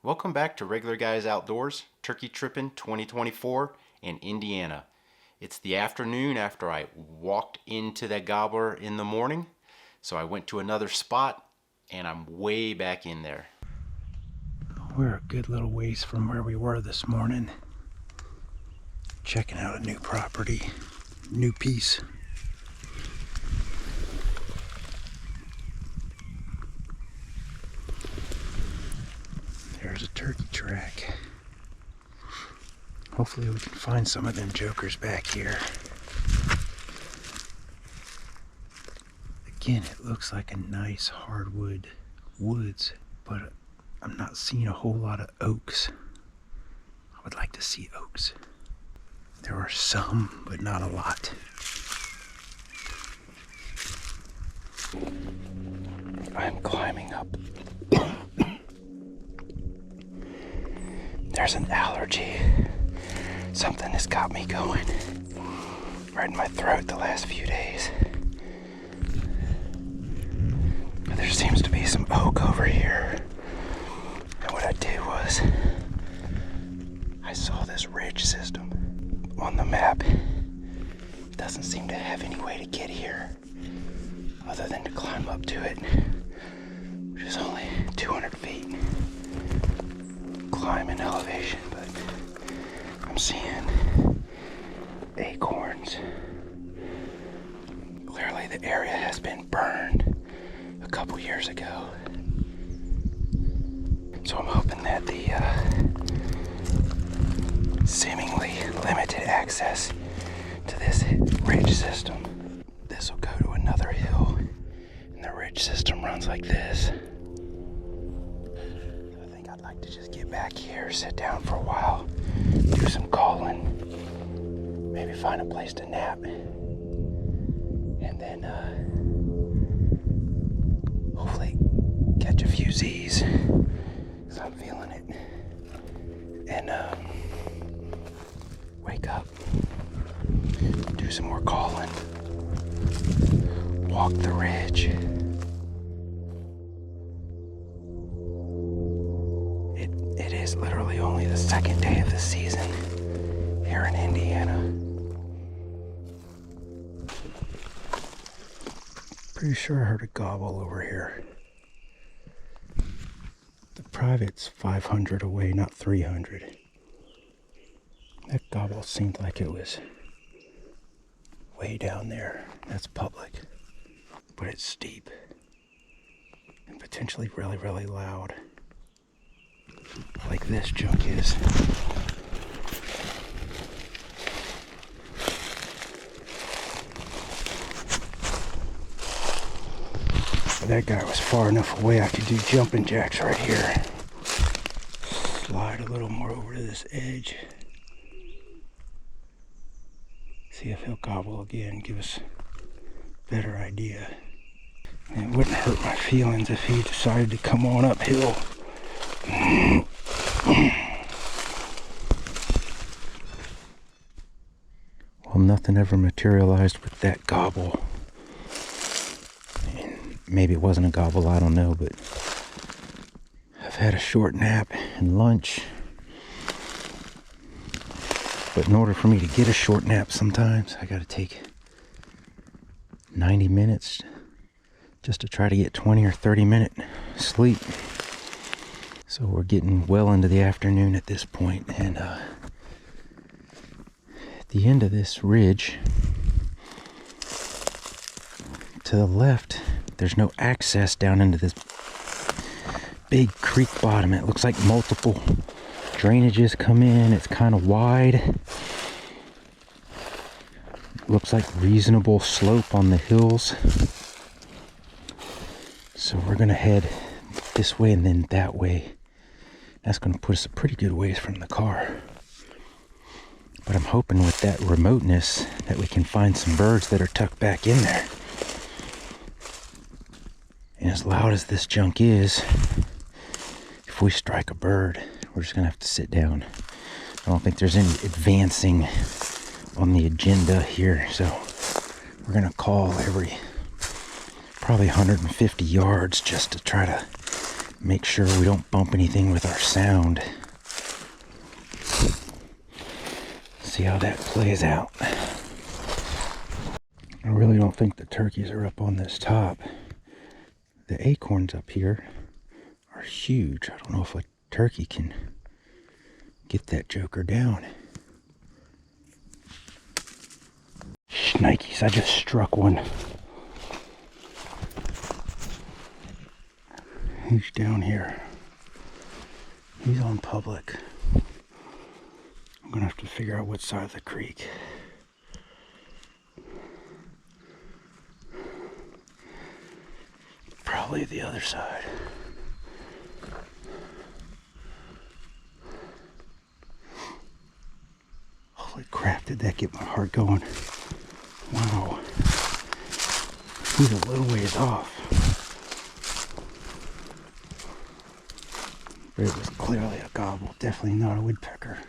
Welcome back to Regular Guys Outdoors, Turkey Trippin 2024 in Indiana. It's the afternoon after I walked into that gobbler in the morning, so I went to another spot and I'm way back in there. We're a good little ways from where we were this morning. Checking out a new property, new piece. There's a turkey track. Hopefully we can find some of them jokers back here. Again, it looks like a nice hardwood woods, but I'm not seeing a whole lot of oaks. I would like to see oaks. There are some, but not a lot. I'm climbing up. There's an allergy. Something has got me going. Right in my throat the last few days. But there seems to be some oak over here. And what I did was, I saw this ridge system on the map. It doesn't seem to have any way to get here other than to climb up to it, which is only 200 feet climb in elevation, but I'm seeing acorns. Clearly the area has been burned a couple years ago. So I'm hoping that the seemingly limited access to this ridge system, this will go to another hill, and the ridge system runs like this. I'd like to just get back here, sit down for a while, do some calling, maybe find a place to nap, and then hopefully catch a few Z's, because I'm feeling it, and wake up, do some more calling, walk the ridge. It is literally only the second day of the season here in Indiana. Pretty sure I heard a gobble over here. The private's 500 away, not 300. That gobble seemed like it was way down there. That's public, but it's steep and potentially really, really loud. Like this junk is. But that guy was far enough away I could do jumping jacks right here. Slide a little more over to this edge. See if he'll gobble again, give us a better idea. And it wouldn't hurt my feelings if he decided to come on uphill. Well, nothing ever materialized with that gobble. And maybe it wasn't a gobble, I don't know, but I've had a short nap and lunch. But in order for me to get a short nap sometimes, I gotta take 90 minutes just to try to get 20 or 30 minute sleep. So we're getting well into the afternoon at this point, and at the end of this ridge, to the left, there's no access down into this big creek bottom. It looks like multiple drainages come in. It's kind of wide. Looks like reasonable slope on the hills. So we're gonna head this way and then that way. That's going to put us a pretty good ways from the car. But I'm hoping with that remoteness that we can find some birds that are tucked back in there. And as loud as this junk is, if we strike a bird, we're just going to have to sit down, I don't think there's any advancing on the agenda here, so we're gonna call every probably 150 yards just to try to make sure we don't bump anything with our sound. See how that plays out. I really don't think the turkeys are up on this top. The acorns up here are huge. I don't know if a turkey can get that joker down. Shnikes, I just struck one. He's down here. He's on public. I'm gonna have to figure out what side of the creek. Probably the other side. Holy crap, did that get my heart going? Wow. He's a little ways off. But it was clearly a gobble, definitely not a woodpecker.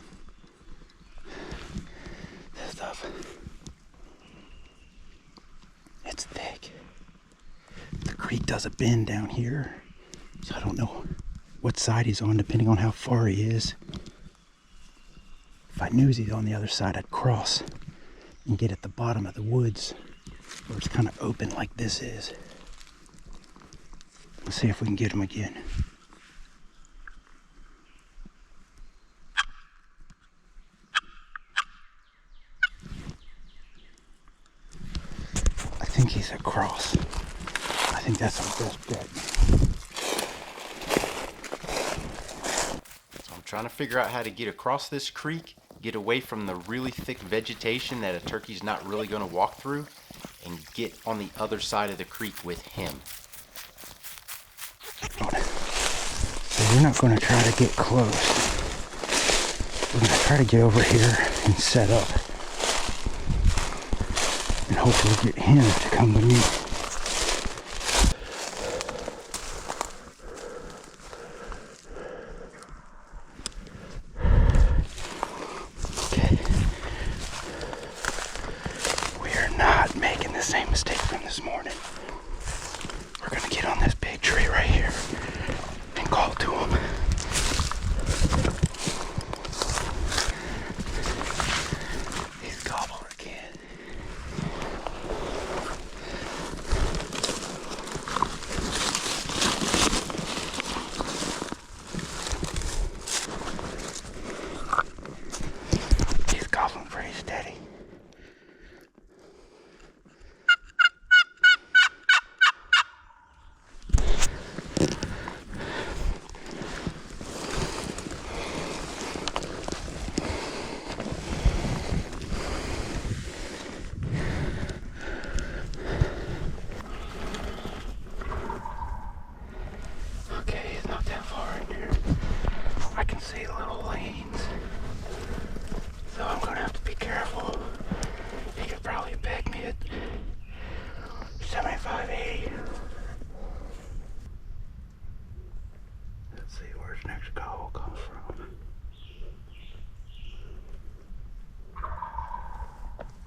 This stuff, it's thick. The creek does a bend down here, so I don't know what side he's on depending on how far he is. If I knew he's on the other side, I'd cross and get at the bottom of the woods where it's kind of open like this is. Let's see if we can get him again. I think he's across. I think that's our best bet. So I'm trying to figure out how to get across this creek, get away from the really thick vegetation that a turkey's not really going to walk through, and get on the other side of the creek with him. So we're not going to try to get close. We're going to try to get over here and set up. And hopefully get him to come with me. Same mistake from this morning. We're gonna get on this big tree right here and call to him. He's Gobbler again. He's gobbling pretty steady. So I'm gonna have to be careful. He could probably peg me at 75, 80. Let's see where his next call will come from.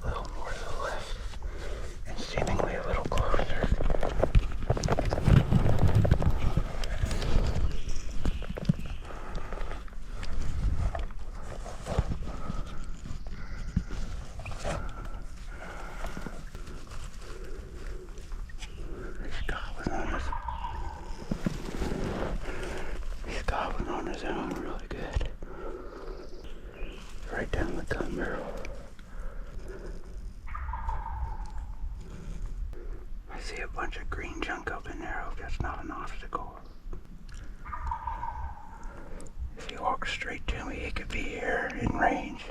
A little more to the left and seemingly a little closer. Really good. Right down the gun barrel. I see a bunch of green junk up in there. I hope that's not an obstacle. If he walks straight to me, he could be here in range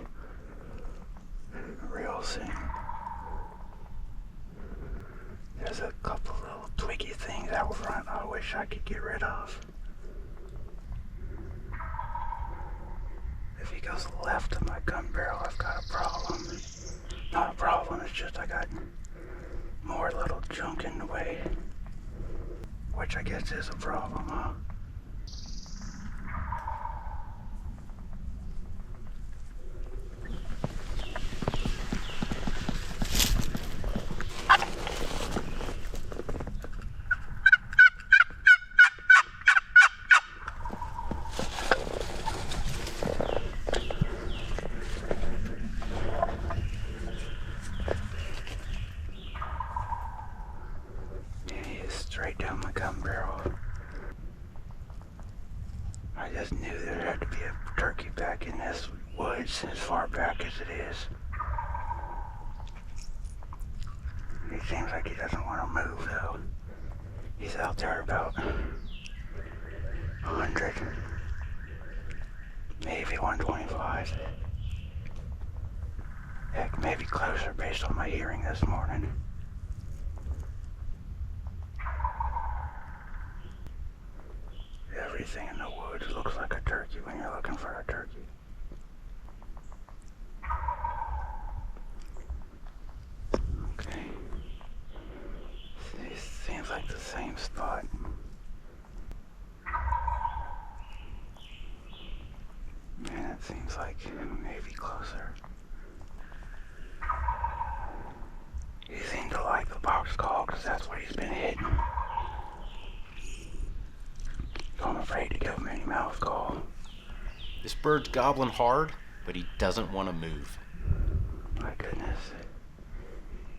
real soon. There's a couple little twiggy things out front I wish I could get rid of. If he goes left of my gun barrel, I've got a problem. Not a problem, it's just I got more little junk in the way. Which I guess is a problem, huh? turkey back in this woods as far back as it is. He seems like he doesn't want to move though. He's out there about 100, maybe 125. Heck, maybe closer based on my hearing this morning. Everything in the woods looks like a turkey when you're looking for a turkey. Okay. This seems like the same spot. Man, it seems like maybe closer. He seemed to like the box call because that's what he's been hitting. So I'm afraid to give him any mouth call. This bird's gobbling hard, but he doesn't want to move. My goodness.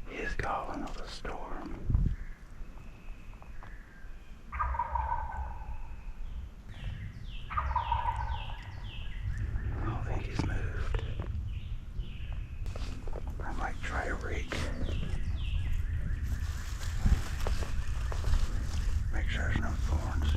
He is gobbling of a storm. I don't think he's moved. I might try a rake. Make sure there's no thorns.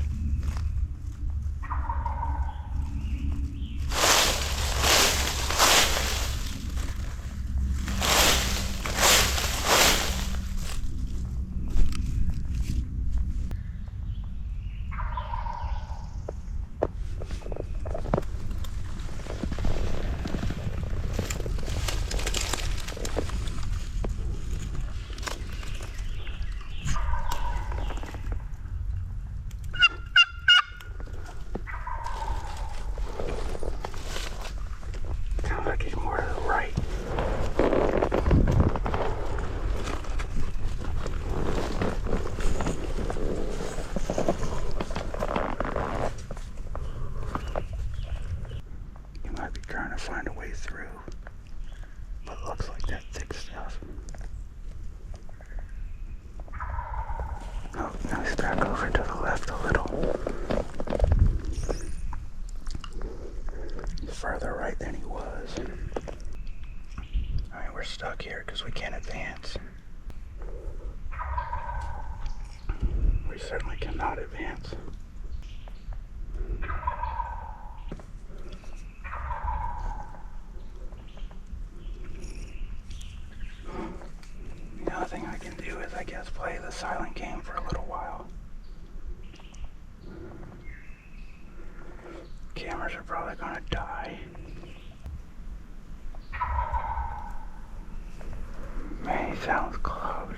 Find a way through, but it looks like that thick stuff. Oh, now he's back over to the left a little. He's further right than he was. I mean, we're stuck here because we can't advance. We certainly cannot advance. The only thing I can do is, I guess, play the silent game for a little while. Cameras are probably gonna die. Man, he sounds close.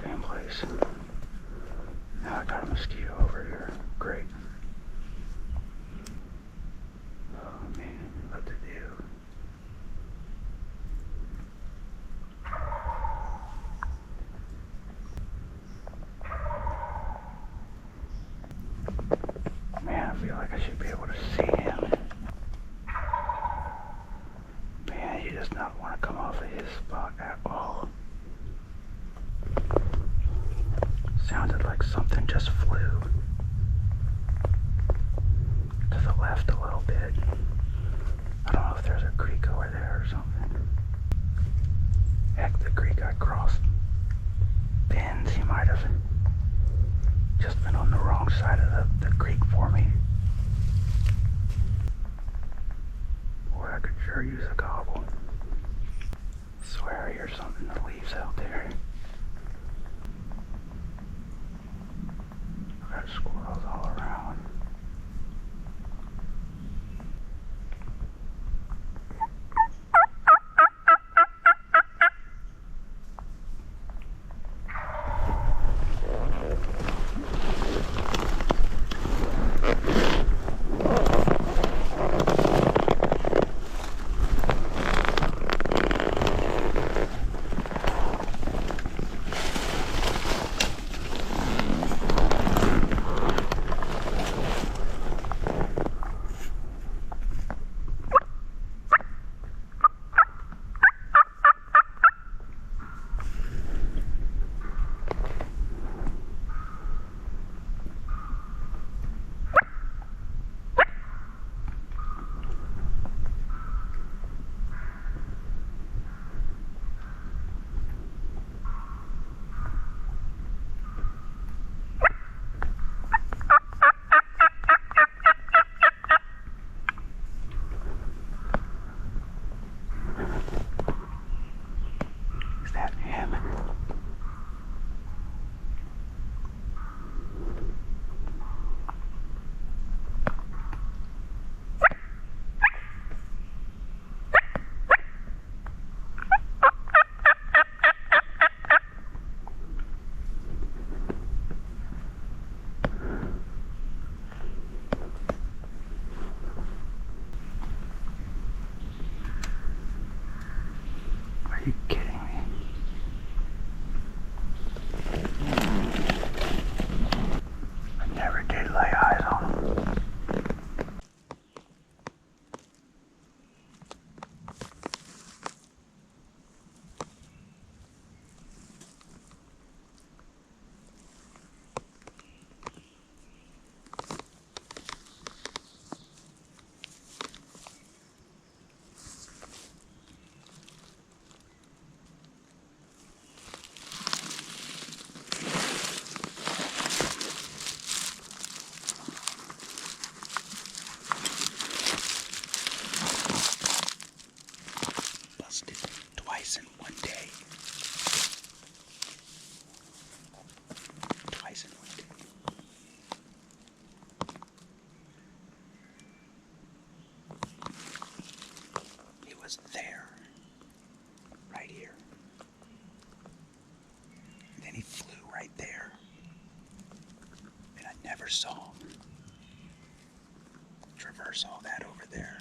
Same place. Now I got a mosquito over here. Great. Oh man, what to do? Man, I feel like I should be able to see him. Man, he does not want to come off of his spot at all. Sounded like something just flew to the left a little bit. I don't know if there's a creek over there or something. Heck, the creek I crossed bends. He might have just been on the wrong side of the creek for me. Boy, I could sure use a gobble. I swear I hear something in the leaves out there. I got squirrels all around. saw him. Traverse all that over there.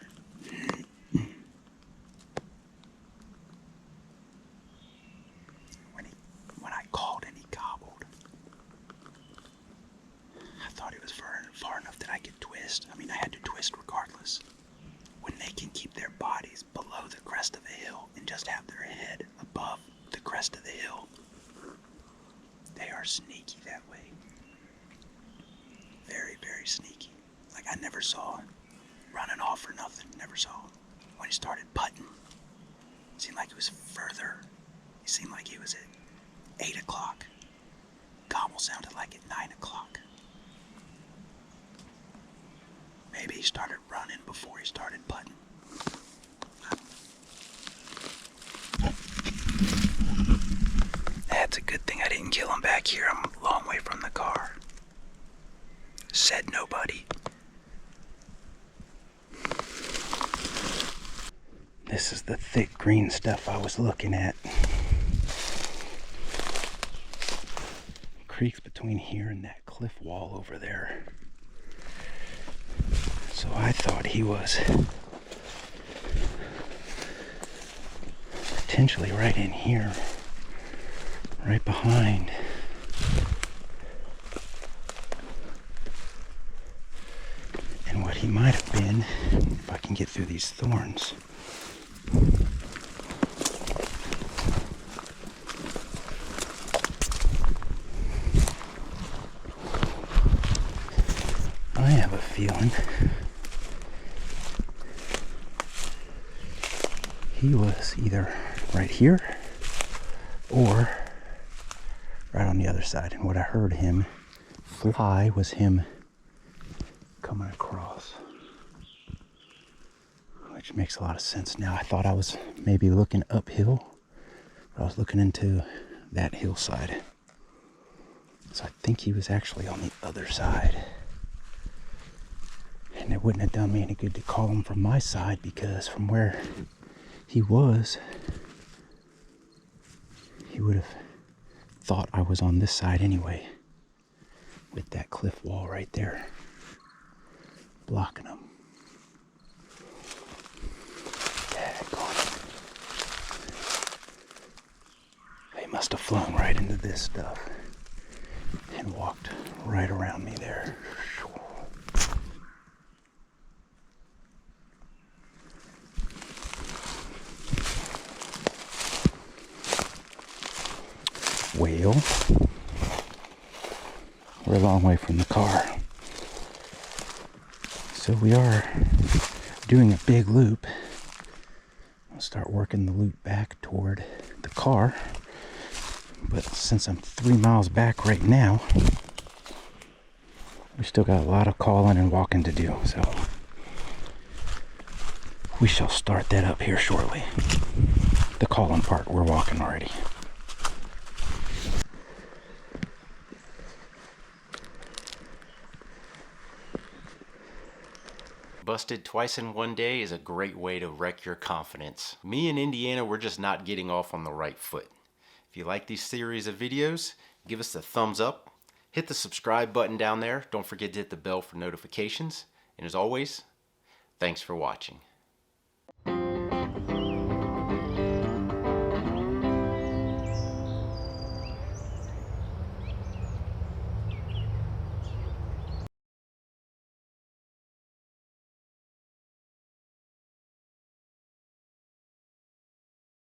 When I called and he gobbled, I thought it was far enough that I could twist. I mean, I had to twist regardless. When they can keep their bodies below the crest of the hill and just have their head above the crest of the hill, they are sneaky that way. Very, very sneaky. Like I never saw him running off or nothing. Never saw him. When he started putting, it seemed like he was further. It seemed like he was at 8 o'clock. Gobble sounded like at 9 o'clock. Maybe he started running before he started putting. That's a good thing I didn't kill him back here. I'm a long way from the car. Said nobody. This is the thick green stuff I was looking at. Creeks between here and that cliff wall over there. So I thought he was potentially right in here, right behind. And what he might have been, if I can get through these thorns. I have a feeling he was either right here or right on the other side. And what I heard him fly was him coming across, which makes a lot of sense now. I thought I was maybe looking uphill, but I was looking into that hillside. So I think he was actually on the other side. And it wouldn't have done me any good to call him from my side, because from where he was, he would have thought I was on this side anyway, with that cliff wall right there blocking him. He must have flown right into this stuff and walked right around me there. Well, we're a long way from the car. So we are doing a big loop. I'll start working the loop back toward the car. But since I'm 3 miles back right now, we still got a lot of calling and walking to do. So we shall start that up here shortly. The calling part, we're walking already. Busted twice in one day is a great way to wreck your confidence. Me and Indiana, we're just not getting off on the right foot. If you like these series of videos, give us a thumbs up. Hit the subscribe button down there. Don't forget to hit the bell for notifications. And as always, thanks for watching.